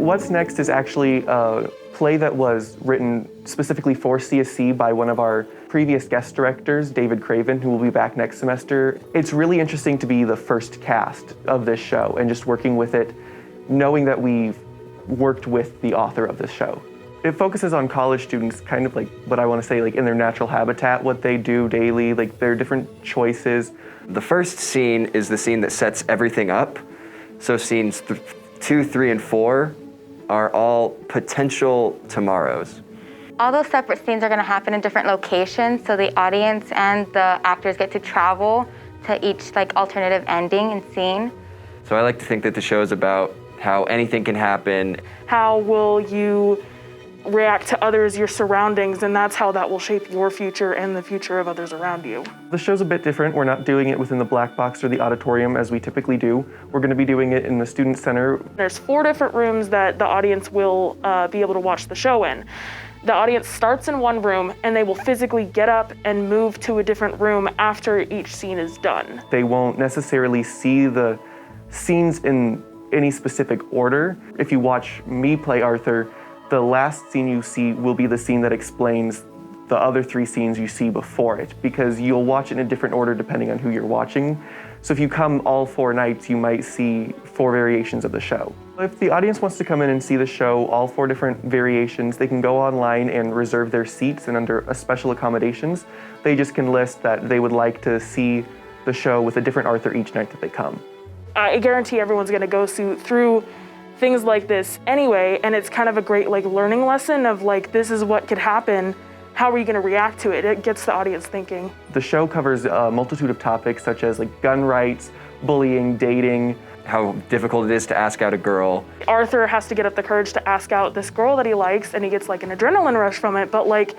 What's Next is actually a play that was written specifically for CSC by one of our previous guest directors, David Craven, who will be back next semester. It's really interesting to be the first cast of this show and just working with it, knowing that we've worked with the author of this show. It focuses on college students, kind of like what I want to say, like in their natural habitat, what they do daily, like their different choices. The first scene is the scene that sets everything up. So scenes 2, 3, and 4 are all potential tomorrows. All those separate scenes are going to happen in different locations, so the audience and the actors get to travel to each like alternative ending and scene. So I like to think that the show is about how anything can happen. How will you react to others, your surroundings, and that's how that will shape your future and the future of others around you. The show's a bit different. We're not doing it within the black box or the auditorium as we typically do. We're going to be doing it in the student center. There's 4 different rooms that the audience will be able to watch the show in. The audience starts in one room and they will physically get up and move to a different room after each scene is done. They won't necessarily see the scenes in any specific order. If you watch me play Arthur, the last scene you see will be the scene that explains the other 3 scenes you see before it, because you'll watch it in a different order depending on who you're watching. So if you come all 4 nights, you might see 4 variations of the show. If the audience wants to come in and see the show, all 4 different variations, they can go online and reserve their seats, and under a special accommodations, they just can list that they would like to see the show with a different Arthur each night that they come. I guarantee everyone's gonna go through things like this anyway, and it's kind of a great like learning lesson of like, this is what could happen. How are you gonna react to it? It gets the audience thinking. The show covers a multitude of topics such as like gun rights, bullying, dating. How difficult it is to ask out a girl. Arthur has to get up the courage to ask out this girl that he likes, and he gets like an adrenaline rush from it, but like,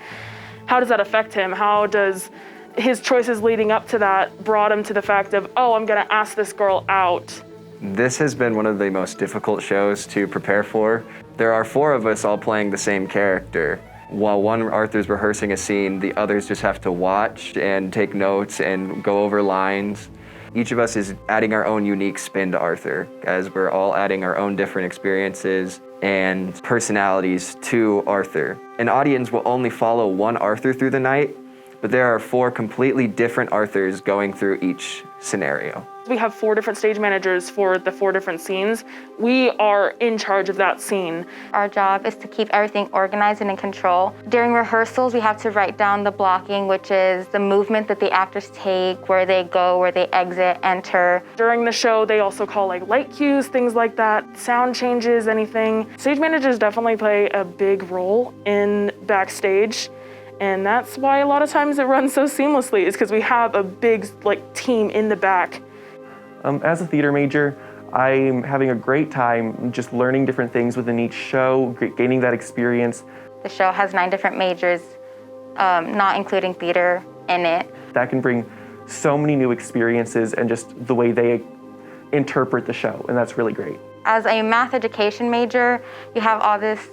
how does that affect him? How does his choices leading up to that brought him to the fact of, oh, I'm gonna ask this girl out? This has been one of the most difficult shows to prepare for. There are 4 of us all playing the same character. While one Arthur's rehearsing a scene, the others just have to watch and take notes and go over lines. Each of us is adding our own unique spin to Arthur, as we're all adding our own different experiences and personalities to Arthur. An audience will only follow one Arthur through the night, but there are 4 completely different Arthurs going through each scenario. We have 4 different stage managers for the 4 different scenes. We are in charge of that scene. Our job is to keep everything organized and in control. During rehearsals, we have to write down the blocking, which is the movement that the actors take, where they go, where they exit, enter. During the show, they also call like light cues, things like that, sound changes, anything. Stage managers definitely play a big role in backstage. And that's why a lot of times it runs so seamlessly, is because we have a big like team in the back. As a theater major, I'm having a great time just learning different things within each show, gaining that experience. The show has 9 different majors, not including theater in it. That can bring so many new experiences and just the way they interpret the show, and that's really great. As a math education major, you have all this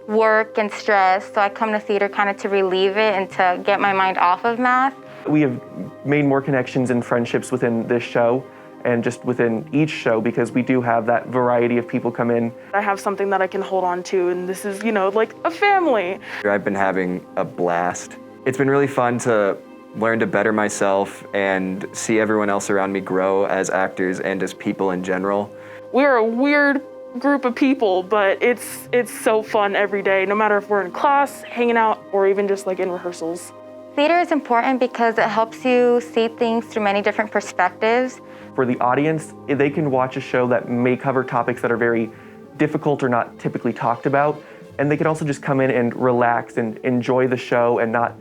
work and stress, so I come to theater kind of to relieve it and to get my mind off of math. We have made more connections and friendships within this show and just within each show, because we do have that variety of people come in. I have something that I can hold on to, and this is, like a family. I've been having a blast. It's been really fun to learn to better myself and see everyone else around me grow as actors and as people in general. We're a weird group of people, but it's so fun every day, no matter if we're in class, hanging out, or even just like in rehearsals. Theater is important because it helps you see things through many different perspectives. For the audience, they can watch a show that may cover topics that are very difficult or not typically talked about, and they can also just come in and relax and enjoy the show and not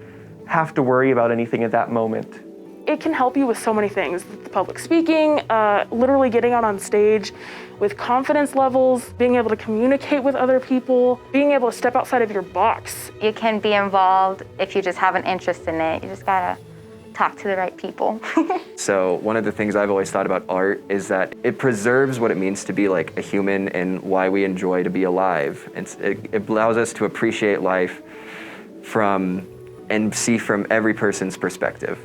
have to worry about anything at that moment. It can help you with so many things. Public speaking, literally getting out on stage with confidence levels, being able to communicate with other people, being able to step outside of your box. You can be involved if you just have an interest in it. You just gotta talk to the right people. So one of the things I've always thought about art is that it preserves what it means to be like a human and why we enjoy to be alive. It allows us to appreciate life and see from every person's perspective.